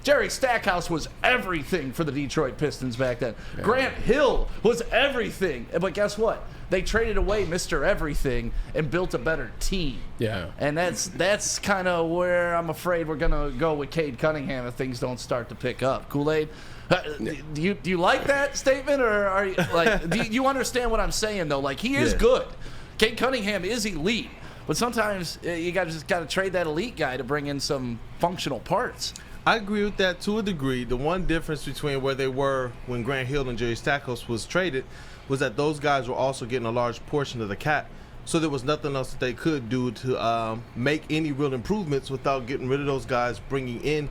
Jerry Stackhouse was everything for the Detroit Pistons back then. Yeah. Grant Hill was everything. But guess what? They traded away Mr. Everything and built a better team. Yeah. And that's kind of where I'm afraid we're going to go with Cade Cunningham if things don't start to pick up. Kool-Aid, do you like that statement, or are you like do you understand what I'm saying though? Like, he is good. Cade Cunningham is elite, but sometimes you just got to trade that elite guy to bring in some functional parts. I agree with that to a degree. The one difference between where they were when Grant Hill and Jerry Stackhouse was traded was that those guys were also getting a large portion of the cap. So there was nothing else that they could do to make any real improvements without getting rid of those guys, bringing in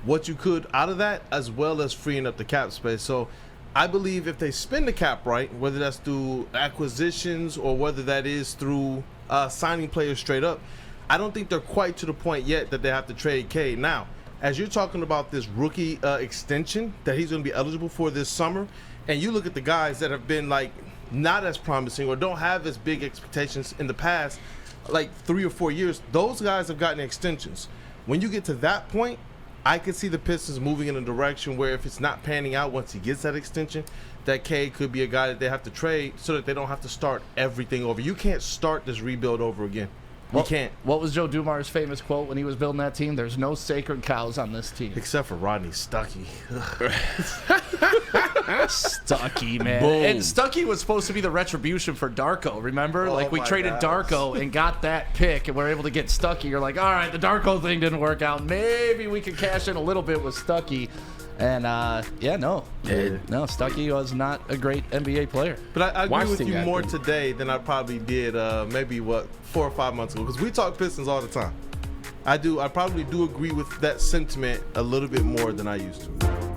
what you could out of that, as well as freeing up the cap space. So I believe if they spend the cap right, whether that's through acquisitions or whether that is through signing players straight up, I don't think they're quite to the point yet that they have to trade Cade. Now, as you're talking about this rookie extension that he's going to be eligible for this summer, and you look at the guys that have been like not as promising or don't have as big expectations in the past, like 3 or 4 years, those guys have gotten extensions. When you get to that point, I could see the Pistons moving in a direction where if it's not panning out once he gets that extension, that Cade could be a guy that they have to trade so that they don't have to start everything over. You can't start this rebuild over again. You can't. What was Joe Dumars' famous quote when he was building that team? There's no sacred cows on this team. Except for Rodney Stuckey. Stuckey, man. Boom. And Stuckey was supposed to be the retribution for Darko, remember? We traded Darko and got that pick, and we're able to get Stuckey. You're like, all right, the Darko thing didn't work out. Maybe we could cash in a little bit with Stuckey. And, no, Stuckey was not a great NBA player. But I agree with you more today than I probably did maybe, 4 or 5 months ago. Because we talk Pistons all the time. I probably do agree with that sentiment a little bit more than I used to.